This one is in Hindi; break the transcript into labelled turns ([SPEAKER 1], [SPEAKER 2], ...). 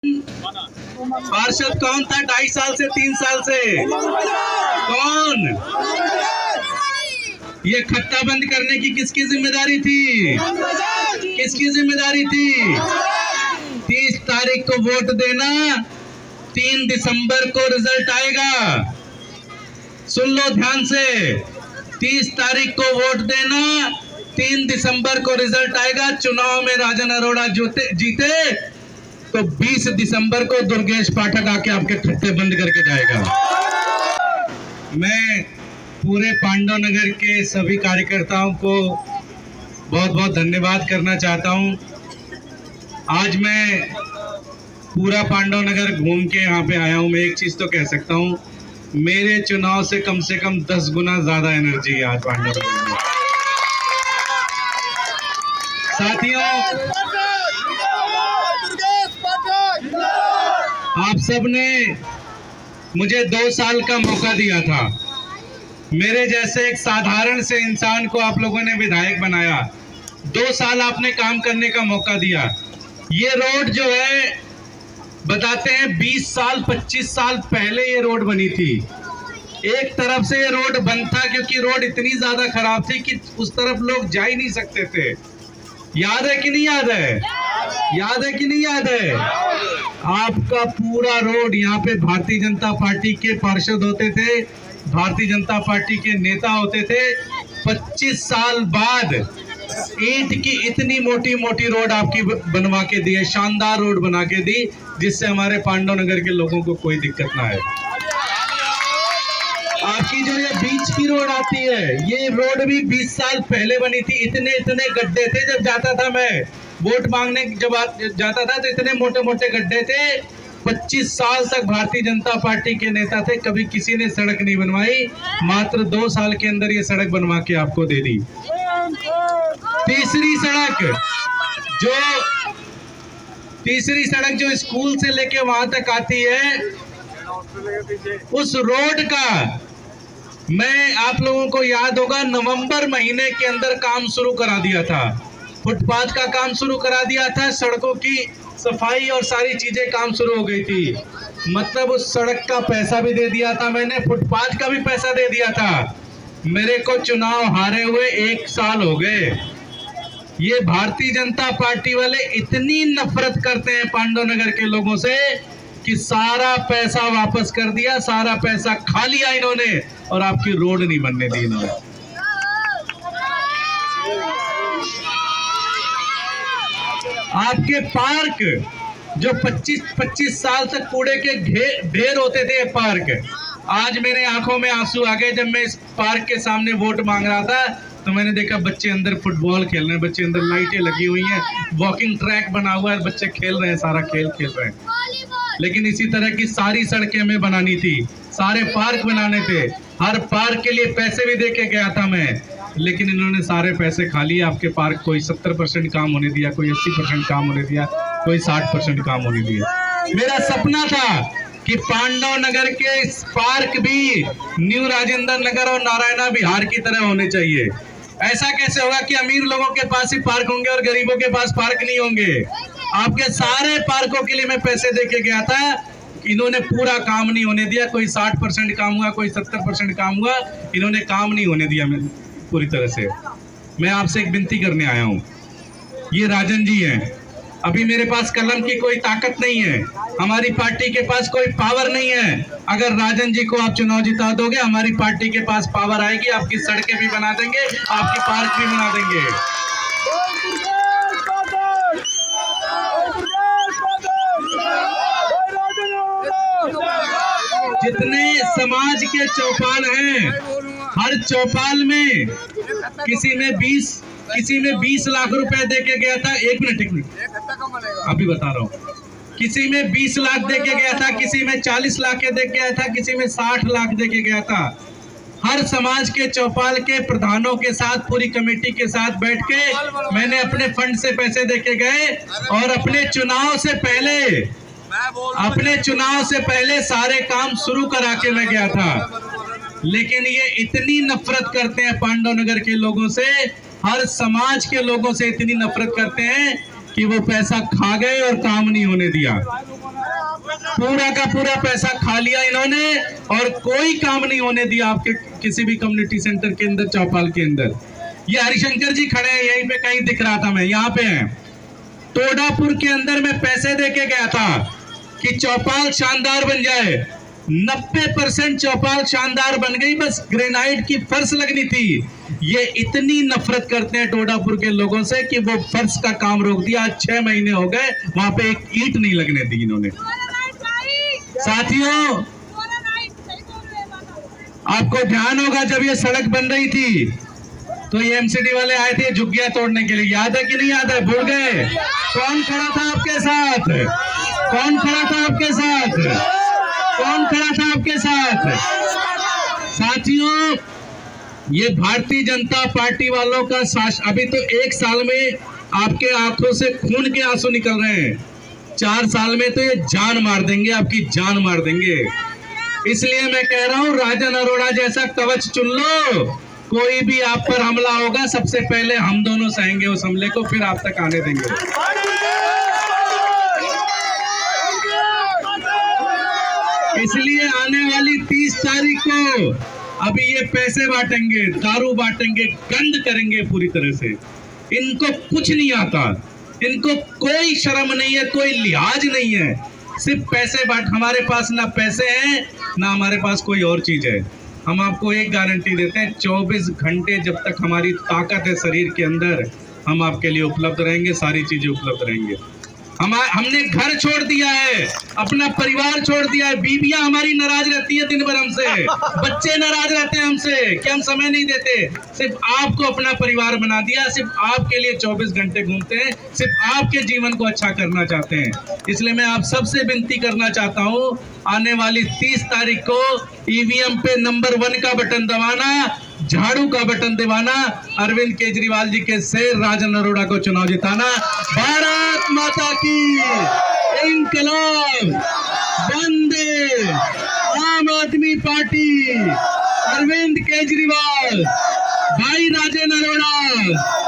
[SPEAKER 1] पार्षद कौन था 2.5 साल से 3 साल से? कौन? ये खट्टा बंद करने की किसकी जिम्मेदारी थी? किसकी जिम्मेदारी थी? 30 तारीख को वोट देना, 3 दिसंबर को रिजल्ट आएगा। सुन लो ध्यान से, 30 तारीख को वोट देना, 3 दिसंबर को रिजल्ट आएगा। चुनाव में राजन अरोड़ा जीते तो 20 दिसंबर को दुर्गेश पाठक आके आपके खट्टे बंद करके जाएगा। मैं पूरे पांडव नगर के सभी कार्यकर्ताओं को बहुत बहुत धन्यवाद करना चाहता हूं। आज मैं पूरा पांडव नगर घूम के यहाँ पे आया हूं। मैं एक चीज तो कह सकता हूं, मेरे चुनाव से कम 10 गुना ज्यादा एनर्जी है आज पांडव नगर में। साथियों, आप सबने मुझे 2 साल का मौका दिया था। मेरे जैसे एक साधारण से इंसान को आप लोगों ने विधायक बनाया। 2 साल आपने काम करने का मौका दिया। ये रोड जो है, बताते हैं 20 साल 25 साल पहले ये रोड बनी थी। एक तरफ से ये रोड बंद था क्योंकि रोड इतनी ज्यादा खराब थी कि उस तरफ लोग जा ही नहीं सकते थे। याद है कि नहीं याद है? याद है कि नहीं याद है? आपका पूरा रोड, यहाँ पे भारतीय जनता पार्टी के पार्षद होते थे, भारतीय जनता पार्टी के नेता होते थे। 25 साल बाद ईंट की इतनी मोटी मोटी रोड आपकी बनवा के दी है, शानदार रोड बना के दी, जिससे हमारे पांडव नगर के लोगों को कोई दिक्कत ना है। आपकी जो ये बीच की रोड आती है, ये रोड भी 20 साल पहले बनी थी। इतने इतने गड्ढे थे। जब जाता था मैं वोट मांगने, जब जाता था तो इतने मोटे मोटे गड्ढे थे। 25 साल तक भारतीय जनता पार्टी के नेता थे, कभी किसी ने सड़क नहीं बनवाई। मात्र 2 साल के अंदर ये सड़क बनवा के आपको दे दी। तीसरी सड़क जो स्कूल से लेके वहां तक आती है, उस रोड का मैं, आप लोगों को याद होगा, नवंबर महीने के अंदर काम शुरू करा दिया था। फुटपाथ का काम शुरू करा दिया था, सड़कों की सफाई और सारी चीजें काम शुरू हो गई थी। मतलब उस सड़क का पैसा भी दे दिया था मैंने, फुटपाथ का भी पैसा दे दिया था। मेरे को चुनाव हारे हुए 1 साल हो गए। ये भारतीय जनता पार्टी वाले इतनी नफरत करते हैं पांडव नगर के लोगों से कि सारा पैसा वापस कर दिया, सारा पैसा खा लिया इन्होंने, और आपकी रोड नहीं बनने दी इन्होंने। आपके पार्क जो 25 साल तक कूड़े के ढेर होते थे, पार्क, आज मेरे आंखों में आंसू आ गए। जब मैं इस पार्क के सामने वोट मांग रहा था तो मैंने देखा बच्चे अंदर फुटबॉल खेल रहे हैं, बच्चे अंदर लाइटें लगी हुई हैं, वॉकिंग ट्रैक बना हुआ है, बच्चे खेल रहे हैं, सारा खेल खेल रहे हैं। लेकिन इसी तरह की सारी सड़कें हमें बनानी थी, सारे पार्क बनाने थे। हर पार्क के लिए पैसे भी दे के गया था मैं, लेकिन इन्होंने सारे पैसे खा लिए। आपके पार्क कोई 70% काम होने दिया, कोई 80% काम होने दिया, कोई 60% काम होने दिया। मेरा सपना था कि पांडव नगर के पार्क भी न्यू राजेंद्र नगर और नारायणा बिहार की तरह होने चाहिए। ऐसा कैसे होगा कि अमीर लोगों के पास ही पार्क होंगे और गरीबों के पास पार्क नहीं होंगे? आपके सारे पार्कों के लिए मैं पैसे दे के गया था, इन्होंने पूरा काम नहीं होने दिया। कोई 60% काम हुआ, कोई 70% काम हुआ, इन्होंने काम नहीं होने दिया पूरी तरह से। मैं आपसे एक विनती करने आया हूँ। ये राजन जी हैं, अभी मेरे पास कलम की कोई ताकत नहीं है, हमारी पार्टी के पास कोई पावर नहीं है। अगर राजन जी को आप चुनाव जिता दोगे, हमारी पार्टी के पास पावर आएगी, आपकी सड़कें भी बना देंगे, आपकी पार्क भी बना देंगे। जितने समाज के चौपाल हैं, हर चौपाल में किसी में 20 लाख रुपए दे के गया था। एक मिनट अभी बता रहा हूँ। किसी में 20 लाख दे के गया था, किसी में 40 लाख के दे के गया था, किसी में 60 लाख दे के गया था। हर समाज के चौपाल के प्रधानों के साथ, पूरी कमेटी के साथ बैठ के मैंने अपने फंड से पैसे दे के गए, और अपने चुनाव से पहले सारे काम शुरू करा के मैं गया था। लेकिन ये इतनी नफरत करते हैं पांडव नगर के लोगों से, हर समाज के लोगों से इतनी नफरत करते हैं कि वो पैसा खा गए और काम नहीं होने दिया। पूरा का पूरा पैसा खा लिया इन्होंने और कोई काम नहीं होने दिया आपके किसी भी कम्युनिटी सेंटर के अंदर, चौपाल के अंदर। ये हरिशंकर जी खड़े हैं, यहीं पे कहीं दिख रहा था, मैं यहाँ पे हैं। टोडापुर के अंदर मैं पैसे देके गया था कि चौपाल शानदार बन जाए। 90% चौपाल शानदार बन गई, बस ग्रेनाइट की फर्श लगनी थी। ये इतनी नफरत करते हैं टोडापुर के लोगों से कि वो फर्श का काम रोक दिया। 6 महीने हो गए, वहां पे एक ईंट नहीं लगने दी इन्होंने। साथियों, आपको ध्यान होगा जब ये सड़क बन रही थी तो ये एमसीडी वाले आए थे झुग्गियां तोड़ने के लिए, याद है कि नहीं याद है? भूल गए? कौन खड़ा था आपके साथ? कौन खड़ा था आपके साथ? कौन खड़ा था आपके साथ? साथियों, ये भारतीय जनता पार्टी वालों का अभी तो 1 साल में आपके आंखों से खून के आंसू निकल रहे हैं। 4 साल में तो ये जान मार देंगे, आपकी जान मार देंगे। इसलिए मैं कह रहा हूं, राजन अरोड़ा जैसा कवच चुन लो। कोई भी आप पर हमला होगा, सबसे पहले हम दोनों सहेंगे उस हमले को, फिर आप तक आने देंगे। इसलिए आने वाली 30 तारीख को अभी ये पैसे बांटेंगे, दारू बांटेंगे, गंद करेंगे पूरी तरह से। इनको कुछ नहीं आता, इनको कोई शर्म नहीं है, कोई लिहाज नहीं है, सिर्फ पैसे बांट। हमारे पास ना पैसे हैं ना हमारे पास कोई और चीज है। हम आपको एक गारंटी देते हैं, 24 घंटे जब तक हमारी ताकत है शरीर के अंदर, हम आपके लिए उपलब्ध रहेंगे, सारी चीजें उपलब्ध रहेंगे। हमने घर छोड़ दिया है, अपना परिवार छोड़ दिया है। बीबियां हमारी नाराज रहती है दिन भर हमसे, बच्चे नाराज रहते हैं हमसे कि हम समय नहीं देते। सिर्फ आपको अपना परिवार बना दिया, सिर्फ आपके लिए 24 घंटे घूमते हैं, सिर्फ आपके जीवन को अच्छा करना चाहते हैं। इसलिए मैं आप सबसे विनती करना चाहता हूं, आने वाली 30 तारीख को ईवीएम पे नंबर 1 का बटन दबाना, झाड़ू का बटन दबाना, अरविंद केजरीवाल जी के शेर राजन अरोड़ा को चुनाव जिताना। भारत माता की, इंकलाब, वंदे, आम आदमी पार्टी, अरविंद केजरीवाल, भाई राजन अरोड़ा।